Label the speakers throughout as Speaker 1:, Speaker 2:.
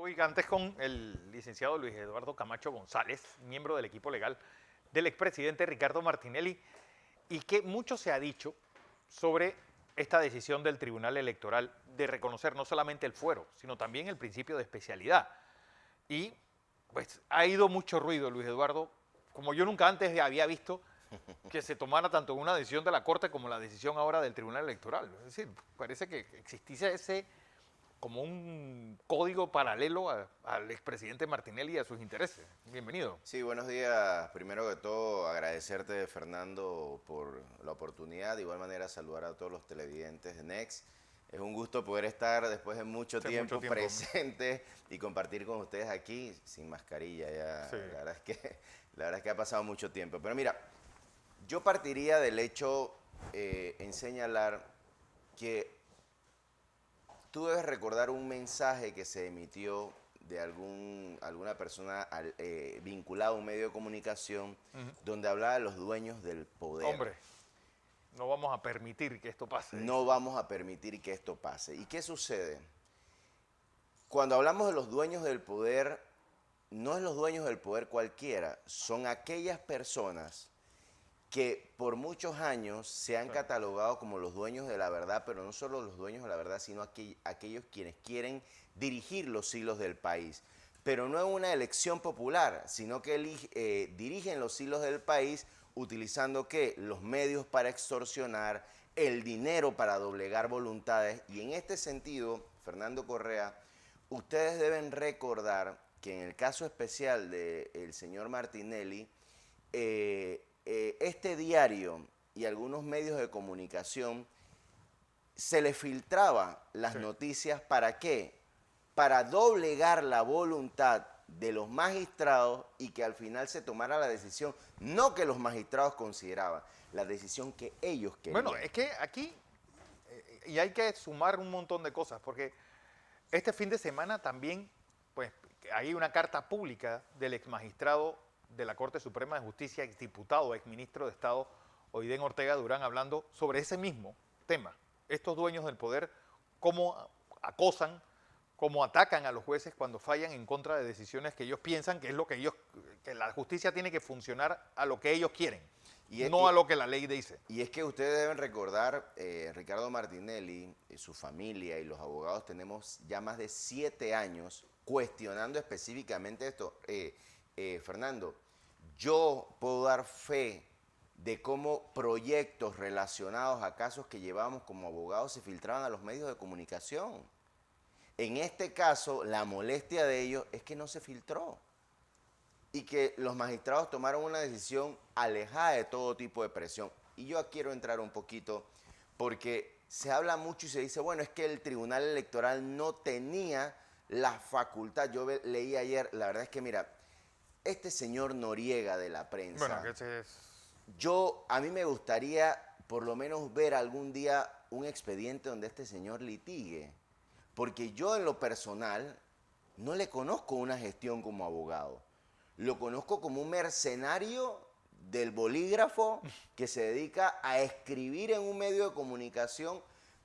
Speaker 1: Oiga, antes con el licenciado Luis Eduardo Camacho González, miembro del equipo legal del expresidente Ricardo Martinelli, y que mucho se ha dicho sobre esta decisión del Tribunal Electoral de reconocer no solamente el fuero, sino también el principio de especialidad. Y pues ha ido mucho ruido, Luis Eduardo, como yo nunca antes había visto que se tomara tanto una decisión de la Corte como la decisión ahora del Tribunal Electoral. Es decir, parece que existiese ese como un código paralelo al expresidente Martinelli y a sus intereses. Bienvenido.
Speaker 2: Sí, buenos días. Primero que todo, agradecerte, Fernando, por la oportunidad. De igual manera, saludar a todos los televidentes de Next. Es un gusto poder estar después de mucho
Speaker 1: Hace mucho
Speaker 2: tiempo
Speaker 1: tiempo.
Speaker 2: presente y compartir con ustedes aquí sin mascarilla. Ya,
Speaker 1: Sí.
Speaker 2: la verdad es que ha pasado mucho tiempo. Pero mira, yo partiría del hecho en señalar que tú debes recordar un mensaje que se emitió de alguna persona vinculada a un medio de comunicación donde hablaba de los dueños del poder.
Speaker 1: Hombre, no vamos a permitir que esto pase,
Speaker 2: No
Speaker 1: dice.
Speaker 2: vamos a permitir que esto pase. ¿Y qué sucede? Cuando hablamos de los dueños del poder, no es los dueños del poder cualquiera, son aquellas personas que por muchos años se han catalogado como los dueños de la verdad, pero no solo los dueños de la verdad, sino aquellos quienes quieren dirigir los hilos del país. Pero no en una elección popular, sino que dirigen los hilos del país utilizando ¿qué? Los medios para extorsionar, el dinero para doblegar voluntades. Y en este sentido, Fernando Correa, ustedes deben recordar que en el caso especial del señor Martinelli, este diario y algunos medios de comunicación se les filtraba las
Speaker 1: Sí.
Speaker 2: noticias ¿para qué? Para doblegar la voluntad de los magistrados y que al final se tomara la decisión, no que los magistrados consideraban, la decisión que ellos
Speaker 1: Bueno,
Speaker 2: querían.
Speaker 1: es que aquí, y hay que sumar un montón de cosas, porque este fin de semana también, pues, hay una carta pública del ex magistrado de la Corte Suprema de Justicia, ex diputado, ex ministro de Estado, Oiden Ortega Durán, hablando sobre ese mismo tema. Estos dueños del poder, cómo acosan, cómo atacan a los jueces cuando fallan en contra de decisiones que ellos piensan que es lo que ellos, que la justicia tiene que funcionar a lo que ellos quieren,
Speaker 2: Y,
Speaker 1: no a lo que la ley dice.
Speaker 2: Y es que ustedes deben recordar, Ricardo Martinelli, su familia y los abogados tenemos ya más de 7 años cuestionando específicamente esto. Fernando, yo puedo dar fe de cómo proyectos relacionados a casos que llevamos como abogados se filtraban a los medios de comunicación. En este caso, la molestia de ellos es que no se filtró y que los magistrados tomaron una decisión alejada de todo tipo de presión. Y yo quiero entrar un poquito porque se habla mucho y se dice, bueno, es que el Tribunal Electoral no tenía la facultad. Yo leí ayer, la verdad es que mira, este señor Noriega de la
Speaker 1: Bueno, que
Speaker 2: prensa,
Speaker 1: ese es...
Speaker 2: a mí me gustaría por lo menos ver algún día un expediente donde este señor litigue. Porque yo en lo personal no le conozco una gestión como abogado. Lo conozco como un mercenario del bolígrafo que se dedica a escribir en un medio de comunicación,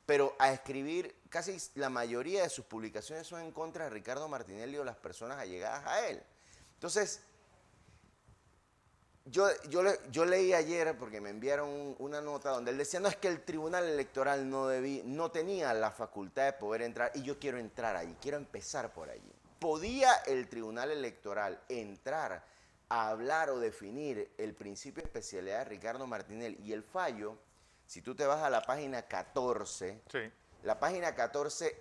Speaker 2: pero a escribir, casi la mayoría de sus publicaciones son en contra de Ricardo Martinelli o las personas allegadas a él. Entonces, yo leí ayer, porque me enviaron una nota donde él decía, no, es que el Tribunal Electoral no tenía la facultad de poder entrar, y yo quiero entrar allí, quiero empezar por allí. ¿Podía el Tribunal Electoral entrar a hablar o definir el principio de especialidad de Ricardo Martinelli? Y el fallo, si tú te vas a la página 14,
Speaker 1: Sí.
Speaker 2: la página 14,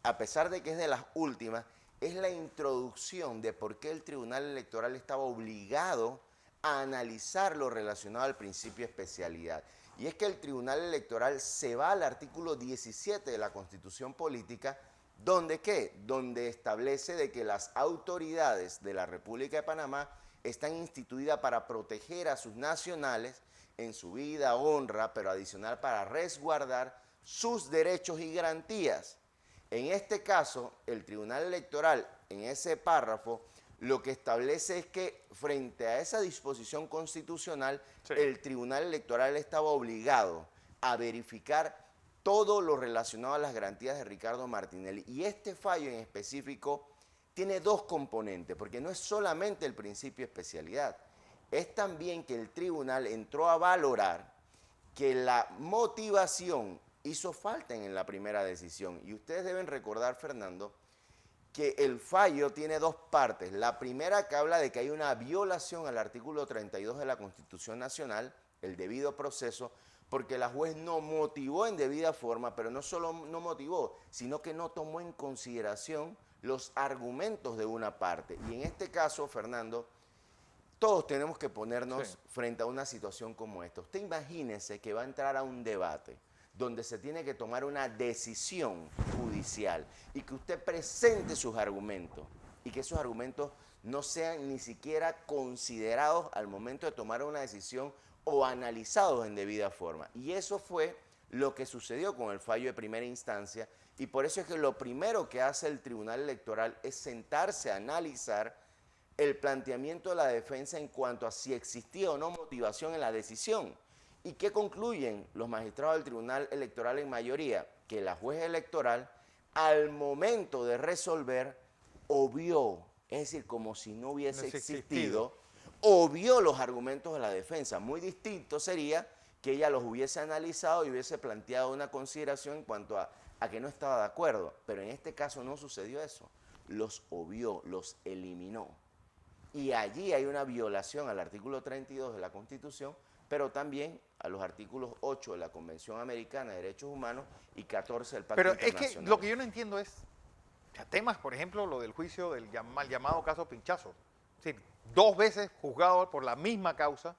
Speaker 2: a pesar de que es de las últimas, es la introducción de por qué el Tribunal Electoral estaba obligado a analizar lo relacionado al principio de especialidad. Y es que el Tribunal Electoral se va al artículo 17 de la Constitución Política, donde ¿qué? Donde establece de que las autoridades de la República de Panamá están instituidas para proteger a sus nacionales en su vida, honra, pero adicional para resguardar sus derechos y garantías. En este caso, el Tribunal Electoral, en ese párrafo, lo que establece es que frente a esa disposición constitucional,
Speaker 1: Sí.
Speaker 2: el Tribunal Electoral estaba obligado a verificar todo lo relacionado a las garantías de Ricardo Martinelli. Y este fallo en específico tiene dos componentes, porque no es solamente el principio de especialidad, es también que el tribunal entró a valorar que la motivación hizo falta en la primera decisión. Y ustedes deben recordar, Fernando, que el fallo tiene dos partes. La primera que habla de que hay una violación al artículo 32 de la Constitución Nacional, el debido proceso, porque la juez no motivó en debida forma, pero no solo no motivó, sino que no tomó en consideración los argumentos de una parte. Y en este caso, Fernando, todos tenemos que ponernos frente a una situación como esta. Usted imagínese que va a entrar a un debate donde se tiene que tomar una decisión judicial y que usted presente sus argumentos y que esos argumentos no sean ni siquiera considerados al momento de tomar una decisión o analizados en debida forma. Y eso fue lo que sucedió con el fallo de primera instancia, y por eso es que lo primero que hace el Tribunal Electoral es sentarse a analizar el planteamiento de la defensa en cuanto a si existía o no motivación en la decisión. ¿Y qué concluyen los magistrados del Tribunal Electoral en mayoría? Que la juez electoral, al momento de resolver, obvió, es decir, como si no hubiese existido, obvió los argumentos de la defensa. Muy distinto sería que ella los hubiese analizado y hubiese planteado una consideración en cuanto a que no estaba de acuerdo. Pero en este caso no sucedió eso. Los obvió, los eliminó. Y allí hay una violación al artículo 32 de la Constitución, pero también a los artículos 8 de la Convención Americana de Derechos Humanos y 14 del Pacto Internacional.
Speaker 1: Pero es que lo que yo no entiendo es, temas, por ejemplo, lo del juicio del mal llamado caso Pinchazo. Es decir, 2 veces juzgado por la misma causa,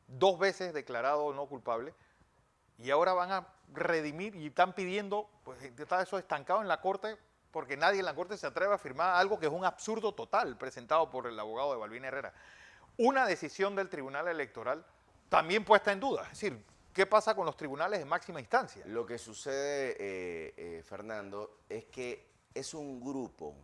Speaker 1: 2 veces declarado no culpable, y ahora van a redimir y están pidiendo, pues está eso estancado en la Corte, porque nadie en la Corte se atreve a firmar algo que es un absurdo total presentado por el abogado de Balbín Herrera. Una decisión del Tribunal Electoral también puesta en duda. Es decir, ¿qué pasa con los tribunales de máxima instancia?
Speaker 2: Lo que sucede, Fernando, es que es un grupo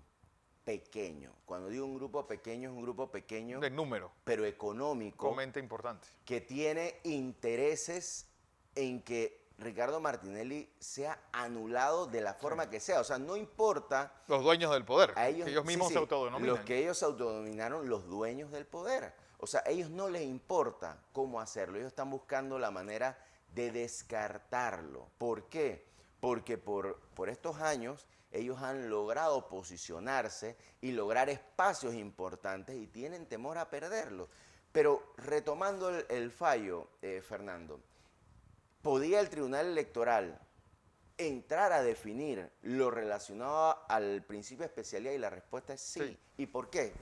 Speaker 2: pequeño. Cuando digo un grupo pequeño, es un grupo pequeño
Speaker 1: de número,
Speaker 2: pero económico,
Speaker 1: sumamente importante,
Speaker 2: que tiene intereses en que Ricardo Martinelli sea anulado de la forma que sea. O sea, no importa.
Speaker 1: Los dueños del poder,
Speaker 2: a ellos,
Speaker 1: que ellos mismos se autodenominan.
Speaker 2: Los que ellos se autodenominaron los dueños del poder. O sea, a ellos no les importa cómo hacerlo. Ellos están buscando la manera de descartarlo. ¿Por qué? Porque por estos años ellos han logrado posicionarse y lograr espacios importantes y tienen temor a perderlo. Pero retomando el fallo, Fernando, ¿podía el Tribunal Electoral entrar a definir lo relacionado al principio de especialidad? Y la respuesta es sí. ¿Y por qué?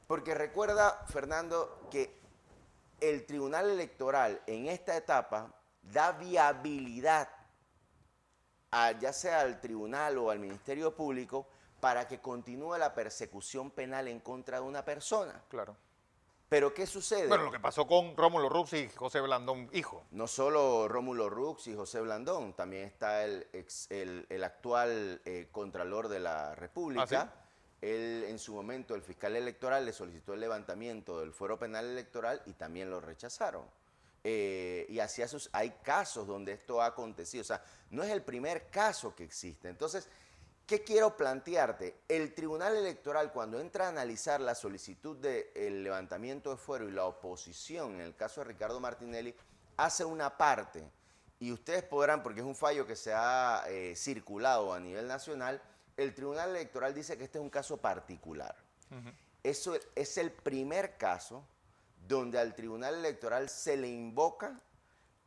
Speaker 2: Porque recuerda, Fernando, que el Tribunal Electoral en esta etapa da viabilidad ya sea al tribunal o al Ministerio Público para que continúe la persecución penal en contra de una persona.
Speaker 1: Claro.
Speaker 2: Pero ¿qué sucede?
Speaker 1: Bueno, lo que pasó con Rómulo Rux y José Blandón, hijo.
Speaker 2: No solo Rómulo Rux y José Blandón, también está el actual Contralor de la República.
Speaker 1: ¿Ah, sí?
Speaker 2: Él, en su momento, el fiscal electoral le solicitó el levantamiento del fuero penal electoral y también lo rechazaron. Y así hay casos donde esto ha acontecido. O sea, no es el primer caso que existe. Entonces, ¿qué quiero plantearte? El Tribunal Electoral, cuando entra a analizar la solicitud del levantamiento de fuero y la oposición, en el caso de Ricardo Martinelli, hace una parte. Y ustedes podrán, porque es un fallo que se ha circulado a nivel nacional, el Tribunal Electoral dice que este es un caso particular. Eso es el primer caso donde al Tribunal Electoral se le invoca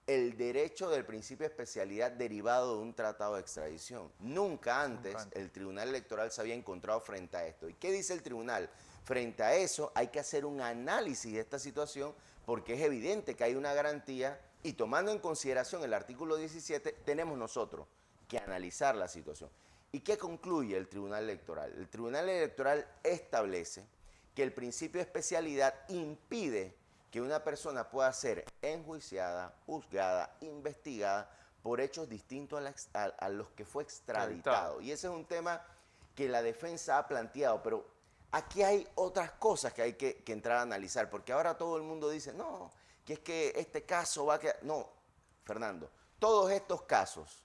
Speaker 2: el derecho del principio de especialidad derivado de un tratado de extradición. Nunca antes el Tribunal Electoral se había encontrado frente a esto. ¿Y qué dice el Tribunal? Frente a eso hay que hacer un análisis de esta situación porque es evidente que hay una garantía y tomando en consideración el artículo 17 tenemos nosotros que analizar la situación. ¿Y qué concluye el Tribunal Electoral? El Tribunal Electoral establece que el principio de especialidad impide que una persona pueda ser enjuiciada, juzgada, investigada por hechos distintos a los que fue extraditado. Y ese es un tema que la defensa ha planteado, pero aquí hay otras cosas que hay que entrar a analizar, porque ahora todo el mundo dice, no, que es que este caso va a quedar... No, Fernando, todos estos casos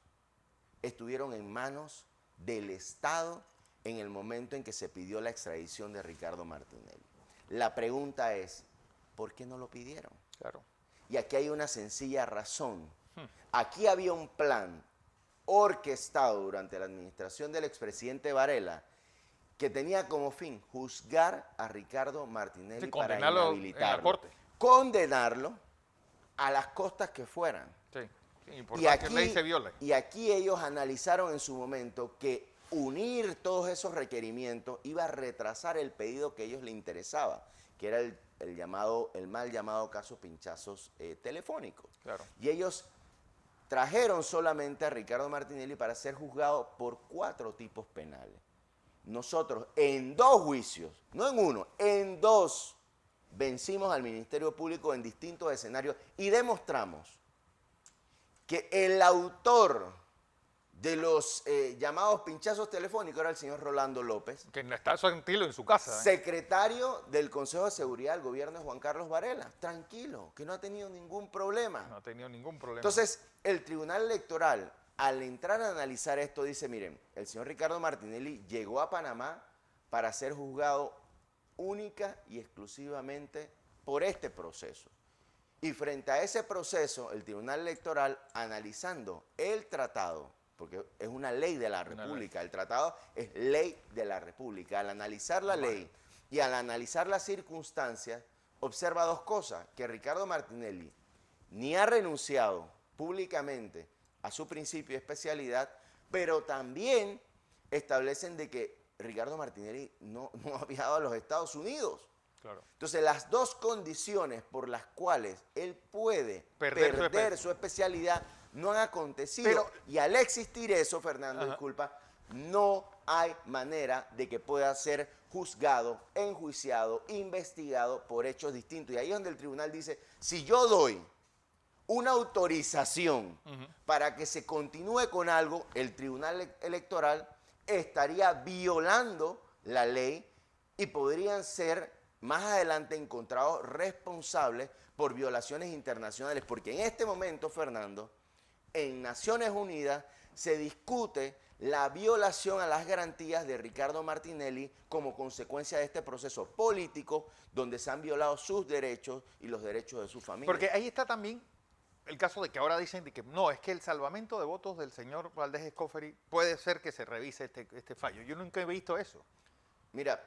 Speaker 2: estuvieron en manos del Estado en el momento en que se pidió la extradición de Ricardo Martinelli. La pregunta es, ¿por qué no lo pidieron?
Speaker 1: Claro.
Speaker 2: Y aquí hay una sencilla razón. Aquí había un plan orquestado durante la administración del expresidente Varela que tenía como fin juzgar a Ricardo Martinelli
Speaker 1: Sí,
Speaker 2: para
Speaker 1: condenarlo en la
Speaker 2: inhabilitarlo.
Speaker 1: corte.
Speaker 2: Condenarlo a las costas que fueran.
Speaker 1: Sí, importante, ley se viola.
Speaker 2: Y aquí ellos analizaron en su momento que unir todos esos requerimientos iba a retrasar el pedido que a ellos les interesaba, que era el mal llamado caso pinchazos telefónicos.
Speaker 1: Claro.
Speaker 2: Y ellos trajeron solamente a Ricardo Martinelli para ser juzgado por 4 tipos penales. Nosotros en 2 juicios, no en 1, en 2, vencimos al Ministerio Público en distintos escenarios y demostramos que el autor de los llamados pinchazos telefónicos era el señor Rolando López,
Speaker 1: Que está tranquilo en su casa.
Speaker 2: secretario del Consejo de Seguridad del gobierno de Juan Carlos Varela. Tranquilo, que no ha tenido ningún problema.
Speaker 1: No ha tenido ningún problema.
Speaker 2: Entonces, el Tribunal Electoral, al entrar a analizar esto, dice, miren, el señor Ricardo Martinelli llegó a Panamá para ser juzgado única y exclusivamente por este proceso. Y frente a ese proceso, el Tribunal Electoral, analizando el tratado, porque es una ley de la República, el tratado es ley de la República, al analizar la ley y al analizar las circunstancias, observa 2 cosas, que Ricardo Martinelli ni ha renunciado públicamente a su principio de especialidad, pero también establecen de que Ricardo Martinelli no ha viajado a los Estados Unidos.
Speaker 1: Claro.
Speaker 2: Entonces, las 2 condiciones por las cuales él puede
Speaker 1: Perder
Speaker 2: perder su especialidad no han acontecido.
Speaker 1: Pero,
Speaker 2: y al existir eso, Fernando, disculpa, no hay manera de que pueda ser juzgado, enjuiciado, investigado por hechos distintos. Y ahí es donde el tribunal dice, si yo doy una autorización para que se continúe con algo, el Tribunal Electoral estaría violando la ley y podrían ser más adelante encontrados responsables por violaciones internacionales. Porque en este momento, Fernando, en Naciones Unidas se discute la violación a las garantías de Ricardo Martinelli como consecuencia de este proceso político donde se han violado sus derechos y los derechos de su familia.
Speaker 1: porque ahí está también el caso de que ahora dicen de que no, es que el salvamento de votos del señor Valdés Escoferi puede ser que se revise este fallo. Yo nunca he visto eso.
Speaker 2: Mira,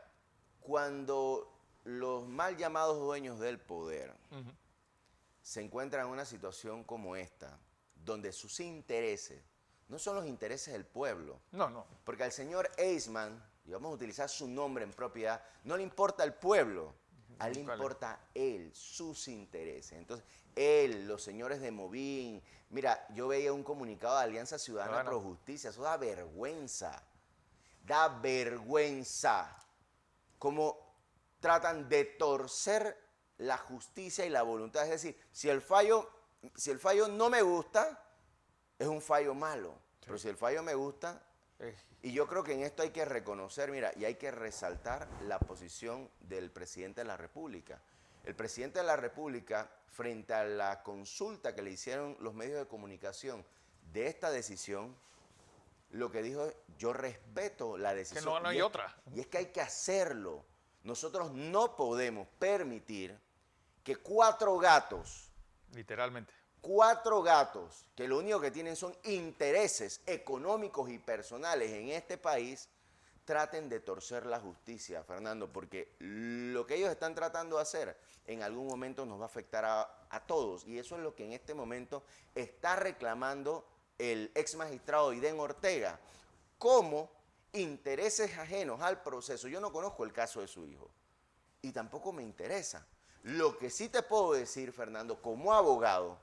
Speaker 2: cuando los mal llamados dueños del poder se encuentran en una situación como esta, donde sus intereses no son los intereses del pueblo.
Speaker 1: No.
Speaker 2: Porque al señor Eisman, y vamos a utilizar su nombre en propiedad, no le importa el pueblo, a él le importa él, sus intereses. Entonces, él, los señores de Movín, mira, yo veía un comunicado de Alianza Ciudadana Pro Justicia, eso da vergüenza. Da vergüenza cómo tratan de torcer la justicia y la voluntad. Es decir, si el fallo no me gusta, es un fallo malo. Sí. Pero si el fallo me gusta, y yo creo que en esto hay que reconocer, mira, y hay que resaltar la posición del presidente de la República. El presidente de la República, frente a la consulta que le hicieron los medios de comunicación de esta decisión, lo que dijo es, yo respeto la decisión.
Speaker 1: Que no hay otra.
Speaker 2: Y es que hay que hacerlo. Nosotros no podemos permitir que 4 gatos,
Speaker 1: literalmente,
Speaker 2: 4 gatos, que lo único que tienen son intereses económicos y personales en este país, traten de torcer la justicia, Fernando, porque lo que ellos están tratando de hacer en algún momento nos va a afectar a todos. Y eso es lo que en este momento está reclamando el ex magistrado Iden Ortega, como intereses ajenos al proceso. Yo no conozco el caso de su hijo y tampoco me interesa. Lo que sí te puedo decir, Fernando, como abogado,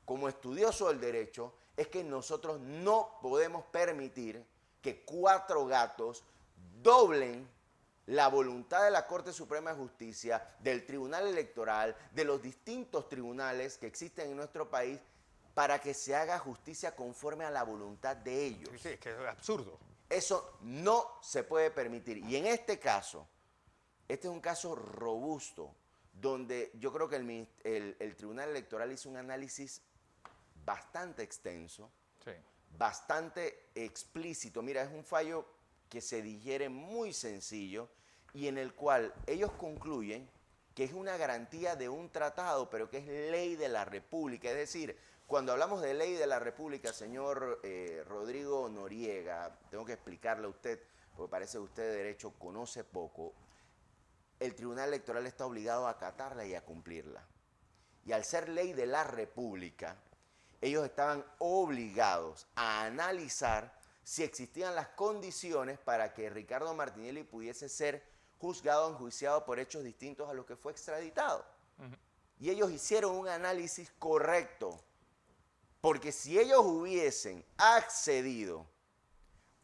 Speaker 2: como estudioso del derecho, es que nosotros no podemos permitir que 4 gatos doblen la voluntad de la Corte Suprema de Justicia, del Tribunal Electoral, de los distintos tribunales que existen en nuestro país, para que se haga justicia conforme a la voluntad de ellos.
Speaker 1: Sí, es que es absurdo.
Speaker 2: Eso no se puede permitir. Y en este caso, este es un caso robusto, donde yo creo que el Tribunal Electoral hizo un análisis bastante extenso, bastante explícito. Mira, es un fallo que se digiere muy sencillo y en el cual ellos concluyen que es una garantía de un tratado, pero que es ley de la República. Es decir, cuando hablamos de ley de la República, señor Rodrigo Noriega, tengo que explicarle a usted, porque parece que usted de derecho conoce poco, el Tribunal Electoral está obligado a acatarla y a cumplirla. Y al ser ley de la República, ellos estaban obligados a analizar si existían las condiciones para que Ricardo Martinelli pudiese ser juzgado, enjuiciado por hechos distintos a los que fue extraditado. Y ellos hicieron un análisis correcto, porque si ellos hubiesen accedido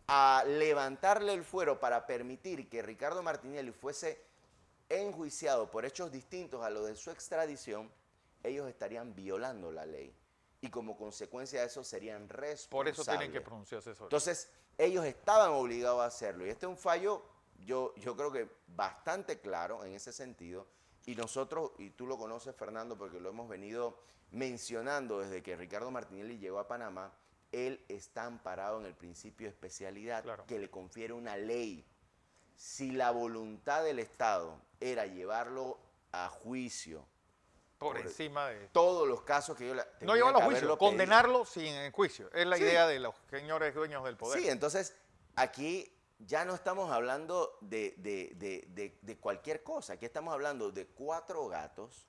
Speaker 2: a levantarle el fuero para permitir que Ricardo Martinelli fuese enjuiciado por hechos distintos a los de su extradición, ellos estarían violando la ley. Y como consecuencia de eso serían responsables.
Speaker 1: Por eso tienen que pronunciarse sobre.
Speaker 2: Entonces, ellos estaban obligados a hacerlo. Y este es un fallo, yo creo que bastante claro en ese sentido. Y nosotros, y tú lo conoces, Fernando, porque lo hemos venido mencionando desde que Ricardo Martinelli llegó a Panamá, él está amparado en el principio de especialidad, claro, que le confiere una ley. Si la voluntad del Estado era llevarlo a juicio,
Speaker 1: por encima de
Speaker 2: todos los casos que yo
Speaker 1: no llevarlo a juicio, condenarlo sin juicio. Es la idea de los señores dueños del poder.
Speaker 2: Sí, entonces aquí ya no estamos hablando de cualquier cosa. Aquí estamos hablando de 4 gatos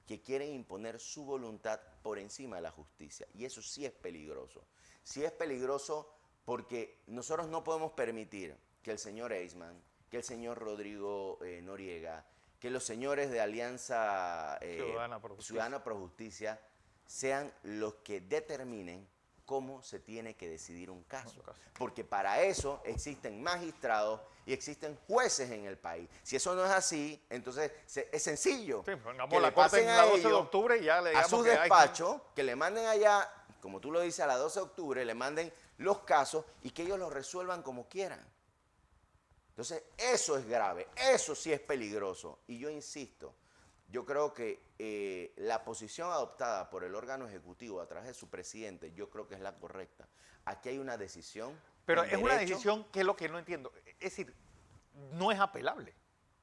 Speaker 2: que quieren imponer su voluntad por encima de la justicia. Y eso sí es peligroso. Sí es peligroso porque nosotros no podemos permitir que el señor Eisman, que el señor Rodrigo Noriega, que los señores de Alianza Ciudadana por Justicia sean los que determinen cómo se tiene que decidir un caso. Porque para eso existen magistrados y existen jueces en el país. Si eso no es así, entonces es sencillo.
Speaker 1: Sí, que le pasen a 12 de octubre y ya le digamos
Speaker 2: a sus despachos, que le manden allá, como tú lo dices, a la 12 de octubre, le manden los casos y que ellos los resuelvan como quieran. Entonces, eso es grave, eso sí es peligroso. Y yo insisto, yo creo que la posición adoptada por el órgano ejecutivo a través de su presidente, yo creo que es la correcta. Aquí hay una decisión.
Speaker 1: Pero es una decisión que es lo que no entiendo. Es decir, no es apelable.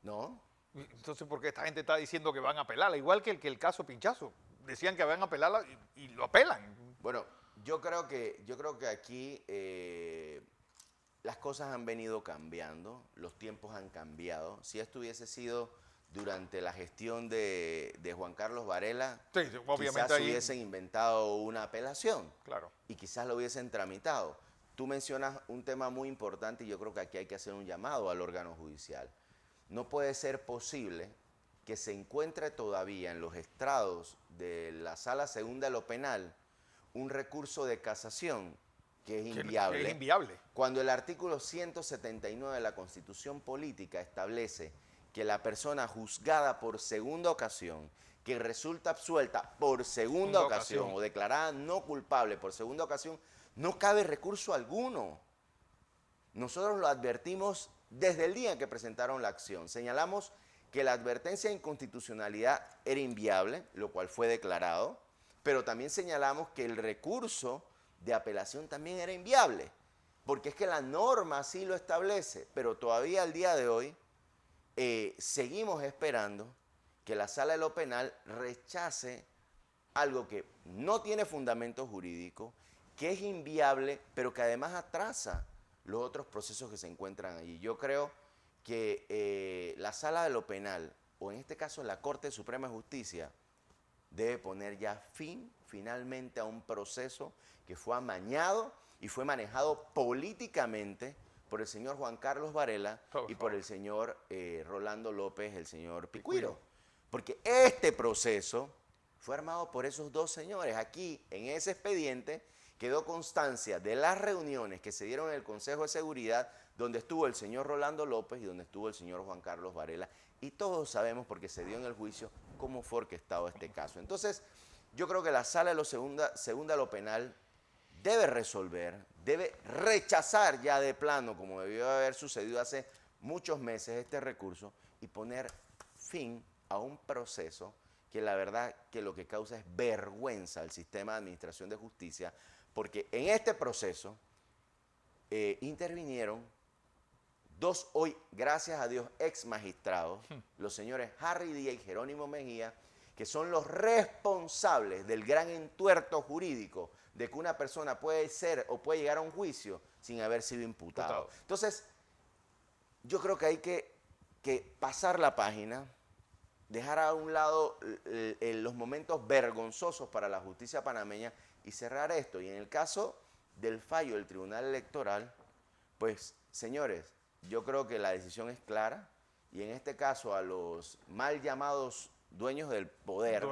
Speaker 2: No.
Speaker 1: Entonces, ¿por qué esta gente está diciendo que van a apelarla? Igual que el caso Pinchazo. Decían que van a apelarla y lo apelan.
Speaker 2: Bueno, yo creo que aquí las cosas han venido cambiando, los tiempos han cambiado. Si esto hubiese sido durante la gestión de Juan Carlos Varela,
Speaker 1: sí, obviamente
Speaker 2: quizás hubiesen inventado una apelación.
Speaker 1: Claro.
Speaker 2: Y quizás lo hubiesen tramitado. Tú mencionas un tema muy importante y yo creo que aquí hay que hacer un llamado al órgano judicial. No puede ser posible que se encuentre todavía en los estrados de la Sala Segunda de lo Penal un recurso de casación que es inviable.
Speaker 1: Es inviable.
Speaker 2: Cuando el artículo 179 de la Constitución Política establece que la persona juzgada por segunda ocasión, que resulta absuelta por segunda ocasión o declarada no culpable por segunda ocasión, no cabe recurso alguno. Nosotros lo advertimos desde el día en que presentaron la acción. Señalamos que la advertencia de inconstitucionalidad era inviable, lo cual fue declarado, pero también señalamos que el recurso de apelación también era inviable, porque es que la norma así lo establece, pero todavía al día de hoy seguimos esperando que la Sala de lo Penal rechace algo que no tiene fundamento jurídico, que es inviable, pero que además atrasa los otros procesos que se encuentran allí. Yo creo que la Sala de lo Penal, o en este caso la Corte Suprema de Justicia, debe poner ya fin finalmente a un proceso que fue amañado y fue manejado políticamente por el señor Juan Carlos Varela y por el señor Rolando López, el señor Picuiro. Porque este proceso fue armado por esos dos señores. Aquí, en ese expediente, quedó constancia de las reuniones que se dieron en el Consejo de Seguridad, donde estuvo el señor Rolando López y donde estuvo el señor Juan Carlos Varela. Y todos sabemos, porque se dio en el juicio, cómo fue orquestado este caso. Entonces, yo creo que la Sala de lo Segunda de lo Penal debe resolver, debe rechazar ya de plano, como debió haber sucedido hace muchos meses, este recurso y poner fin a un proceso que la verdad que lo que causa es vergüenza al sistema de administración de justicia, porque en este proceso intervinieron dos hoy, gracias a Dios, ex magistrados, los señores Harry Díaz y Jerónimo Mejía, que son los responsables del gran entuerto jurídico de que una persona puede ser o puede llegar a un juicio sin haber sido imputado. Entonces, yo creo que hay que pasar la página, dejar a un lado los momentos vergonzosos para la justicia panameña y cerrar esto. Y en el caso del fallo del Tribunal Electoral, pues, señores, yo creo que la decisión es clara y en este caso a los mal llamados dueños del poder,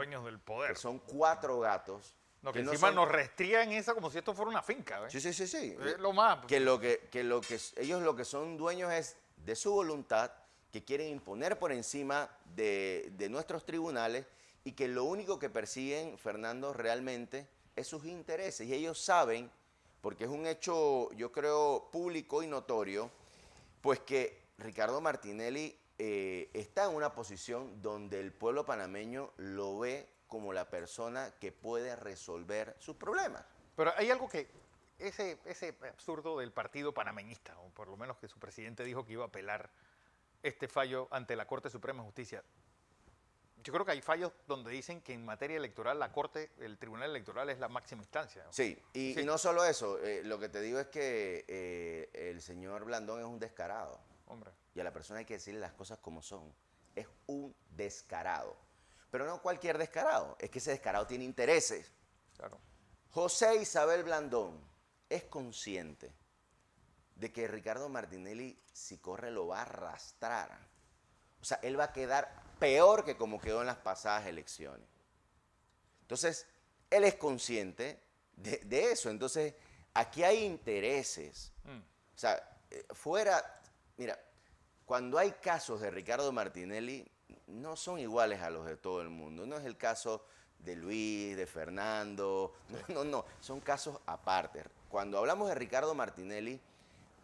Speaker 2: que son 4 gatos.
Speaker 1: No, que encima nos restrían esa como si esto fuera una finca.
Speaker 2: Sí.
Speaker 1: Es lo más.
Speaker 2: Que ellos lo que son dueños es de su voluntad, que quieren imponer por encima de nuestros tribunales y que lo único que persiguen, Fernando, realmente es sus intereses. Y ellos saben, porque es un hecho, yo creo, público y notorio, pues que Ricardo Martinelli está en una posición donde el pueblo panameño lo ve como la persona que puede resolver sus problemas.
Speaker 1: Pero hay algo que, ese absurdo del partido panameñista, o por lo menos que su presidente dijo que iba a apelar este fallo ante la Corte Suprema de Justicia. Yo creo que hay fallos donde dicen que en materia electoral la Corte, el Tribunal Electoral es la máxima instancia.
Speaker 2: Sí, y no solo eso, lo que te digo es que el señor Blandón es un descarado.
Speaker 1: Hombre.
Speaker 2: Y a la persona hay que decirle las cosas como son. Es un descarado. Pero no cualquier descarado, es que ese descarado tiene intereses.
Speaker 1: Claro.
Speaker 2: José Isabel Blandón es consciente de que Ricardo Martinelli, si corre, lo va a arrastrar. O sea, él va a quedar peor que como quedó en las pasadas elecciones. Entonces, él es consciente de eso. Entonces, aquí hay intereses. O sea, mira, cuando hay casos de Ricardo Martinelli, no son iguales a los de todo el mundo. No es el caso de Luis, de Fernando, no, son casos aparte. Cuando hablamos de Ricardo Martinelli,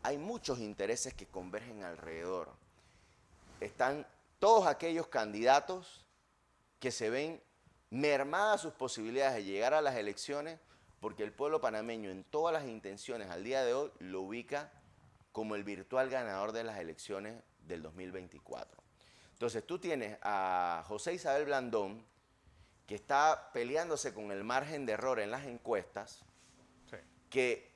Speaker 2: hay muchos intereses que convergen alrededor. Están todos aquellos candidatos que se ven mermadas sus posibilidades de llegar a las elecciones porque el pueblo panameño en todas las intenciones al día de hoy lo ubica como el virtual ganador de las elecciones del 2024. Entonces tú tienes a José Isabel Blandón, que está peleándose con el margen de error en las encuestas, que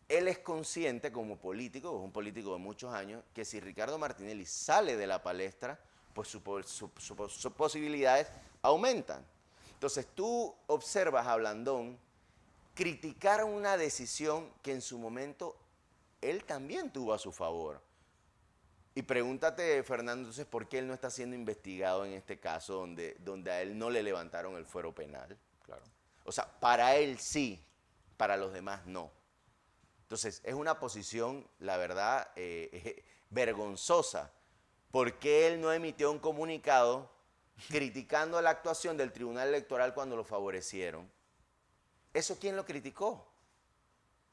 Speaker 2: él es consciente como político, es un político de muchos años, que si Ricardo Martinelli sale de la palestra, pues sus posibilidades aumentan. Entonces tú observas a Blandón criticar una decisión que en su momento él también tuvo a su favor. Y pregúntate, Fernando, entonces, ¿por qué él no está siendo investigado en este caso donde a él no le levantaron el fuero penal?
Speaker 1: Claro.
Speaker 2: O sea, para él sí, para los demás no. Entonces, es una posición, la verdad, vergonzosa, porque él no emitió un comunicado criticando la actuación del Tribunal Electoral cuando lo favorecieron. ¿Eso quién lo criticó?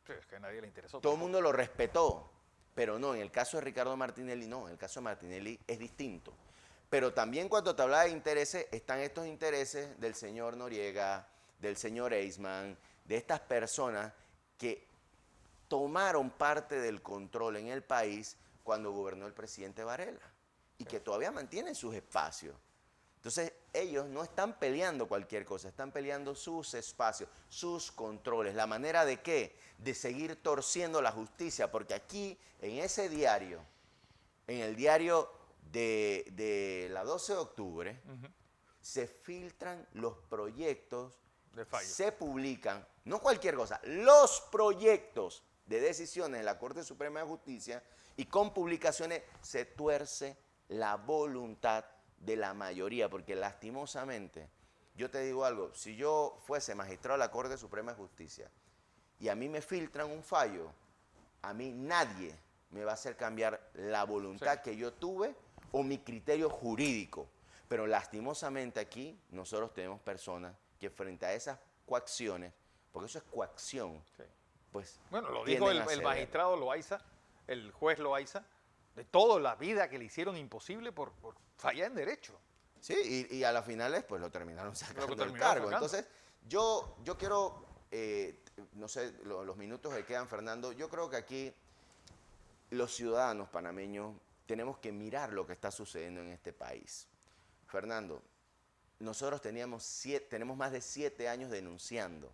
Speaker 1: Sí, es que a nadie le interesó.
Speaker 2: Todo el mundo lo respetó, pero no, en el caso de Ricardo Martinelli no, en el caso de Martinelli es distinto. Pero también cuando te hablaba de intereses, están estos intereses del señor Noriega, del señor Eisman, de estas personas que tomaron parte del control en el país cuando gobernó el presidente Varela y que todavía mantienen sus espacios. Entonces, ellos no están peleando cualquier cosa, están peleando sus espacios, sus controles. ¿La manera de qué? De seguir torciendo la justicia, porque aquí, en ese diario, en el diario de la 12 de octubre, se filtran los proyectos, se publican, no cualquier cosa, los proyectos de decisiones de la Corte Suprema de Justicia y con publicaciones se tuerce la voluntad de la mayoría, porque lastimosamente, yo te digo algo, si yo fuese magistrado de la Corte Suprema de Justicia y a mí me filtran un fallo, a mí nadie me va a hacer cambiar la voluntad que yo tuve o mi criterio jurídico. Pero lastimosamente aquí nosotros tenemos personas que frente a esas coacciones, porque eso es coacción, pues...
Speaker 1: Bueno, lo dijo el magistrado Loaiza, el juez Loaiza, de toda la vida que le hicieron imposible por fallar en derecho.
Speaker 2: Sí, y a las finales pues lo terminaron sacando del cargo. Entonces, yo quiero, no sé, los minutos que quedan, Fernando, yo creo que aquí los ciudadanos panameños tenemos que mirar lo que está sucediendo en este país. Fernando, nosotros tenemos más de 7 años denunciando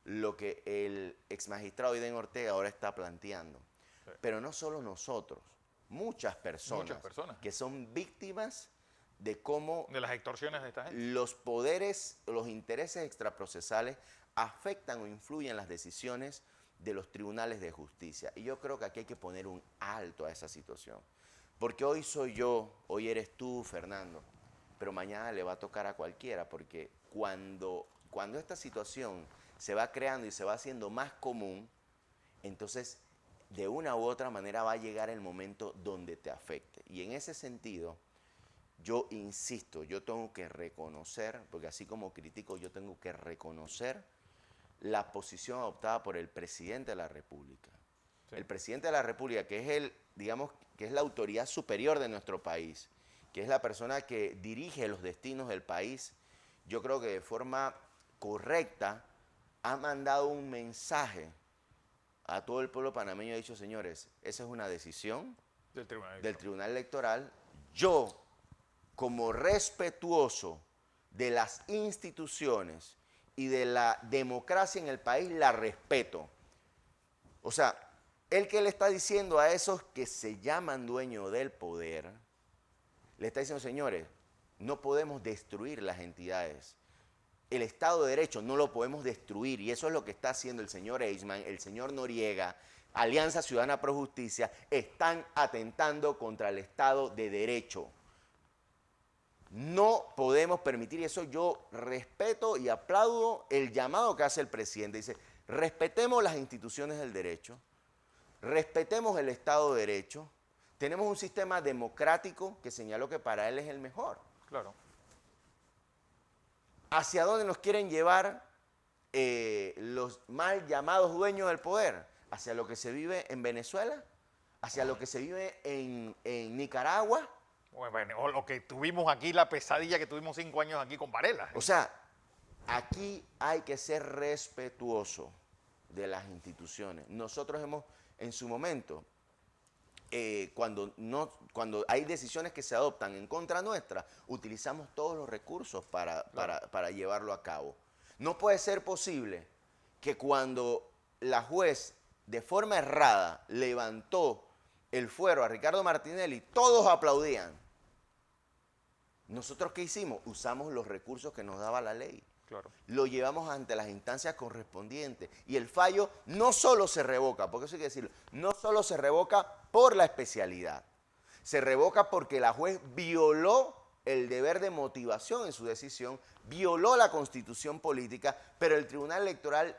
Speaker 2: lo que el exmagistrado Iden Ortega ahora está planteando. Sí. Pero no solo nosotros, muchas personas que son víctimas de cómo
Speaker 1: de las extorsiones de esta gente.
Speaker 2: Los poderes, los intereses extraprocesales afectan o influyen en las decisiones de los tribunales de justicia. Y yo creo que aquí hay que poner un alto a esa situación. Porque hoy soy yo, hoy eres tú, Fernando, pero mañana le va a tocar a cualquiera, porque cuando esta situación se va creando y se va haciendo más común, entonces de una u otra manera va a llegar el momento donde te afecte. Y en ese sentido, yo insisto, yo tengo que reconocer, porque así como critico, yo tengo que reconocer la posición adoptada por el presidente de la República. Sí. El presidente de la República, que es digamos, que es la autoridad superior de nuestro país, que es la persona que dirige los destinos del país, yo creo que de forma correcta ha mandado un mensaje a todo el pueblo panameño. Ha dicho, señores, esa es una decisión del Tribunal Electoral. Yo, como respetuoso de las instituciones y de la democracia en el país, la respeto. O sea, el que le está diciendo a esos que se llaman dueños del poder, le está diciendo, señores, no podemos destruir las entidades. El Estado de Derecho no lo podemos destruir, y eso es lo que está haciendo el señor Eichmann, el señor Noriega, Alianza Ciudadana Pro Justicia, están atentando contra el Estado de Derecho. No podemos permitir, y eso yo respeto y aplaudo el llamado que hace el presidente. Dice, respetemos las instituciones del derecho, respetemos el Estado de Derecho, tenemos un sistema democrático que señaló que para él es el mejor.
Speaker 1: Claro.
Speaker 2: ¿Hacia dónde nos quieren llevar los mal llamados dueños del poder? ¿Hacia lo que se vive en Venezuela? ¿Hacia lo que se vive en Nicaragua?
Speaker 1: Bueno, o lo que tuvimos aquí, la pesadilla que tuvimos 5 años aquí con Varela.
Speaker 2: O sea, aquí hay que ser respetuoso de las instituciones. Nosotros hemos, en su momento, cuando hay decisiones que se adoptan en contra nuestra, utilizamos todos los recursos para llevarlo a cabo. No puede ser posible que cuando la juez de forma errada levantó el fuero a Ricardo Martinelli, todos aplaudían. ¿Nosotros qué hicimos? Usamos los recursos que nos daba la ley.
Speaker 1: Claro.
Speaker 2: Lo llevamos ante las instancias correspondientes. Y el fallo no solo se revoca, porque eso hay que decirlo, no solo se revoca por la especialidad, se revoca porque la juez violó el deber de motivación en su decisión, violó la Constitución política, pero el Tribunal Electoral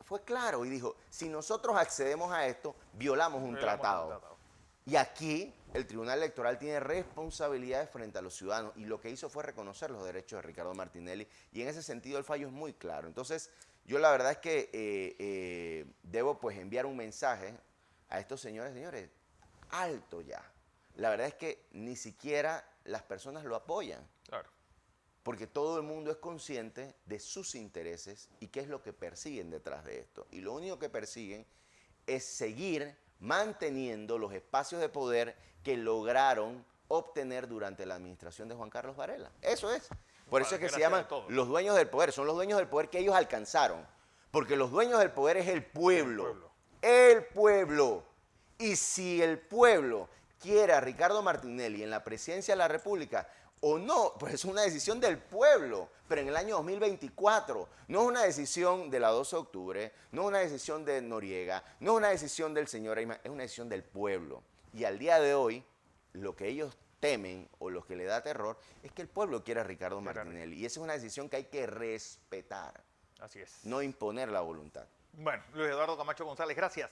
Speaker 2: fue claro y dijo, si nosotros accedemos a esto, violamos un tratado. Y aquí el Tribunal Electoral tiene responsabilidades frente a los ciudadanos y lo que hizo fue reconocer los derechos de Ricardo Martinelli y en ese sentido el fallo es muy claro. Entonces, yo la verdad es que debo pues enviar un mensaje a estos señores, alto ya. La verdad es que ni siquiera las personas lo apoyan.
Speaker 1: Claro.
Speaker 2: Porque todo el mundo es consciente de sus intereses y qué es lo que persiguen detrás de esto. Y lo único que persiguen es seguir manteniendo los espacios de poder que lograron obtener durante la administración de Juan Carlos Varela. Eso es. Por eso es que se llaman los dueños del poder. Son los dueños del poder que ellos alcanzaron. Porque los dueños del poder es el pueblo. El pueblo. Y si el pueblo quiere a Ricardo Martinelli en la presidencia de la República o no, pues es una decisión del pueblo, pero en el año 2024. No es una decisión de la 12 de octubre, no es una decisión de Noriega, no es una decisión del señor Eichmann, es una decisión del pueblo. Y al día de hoy, lo que ellos temen o lo que le da terror es que el pueblo quiera a Ricardo Martinelli. Y esa es una decisión que hay que respetar.
Speaker 1: Así es.
Speaker 2: No imponer la voluntad.
Speaker 1: Bueno, Luis Eduardo Camacho González, gracias.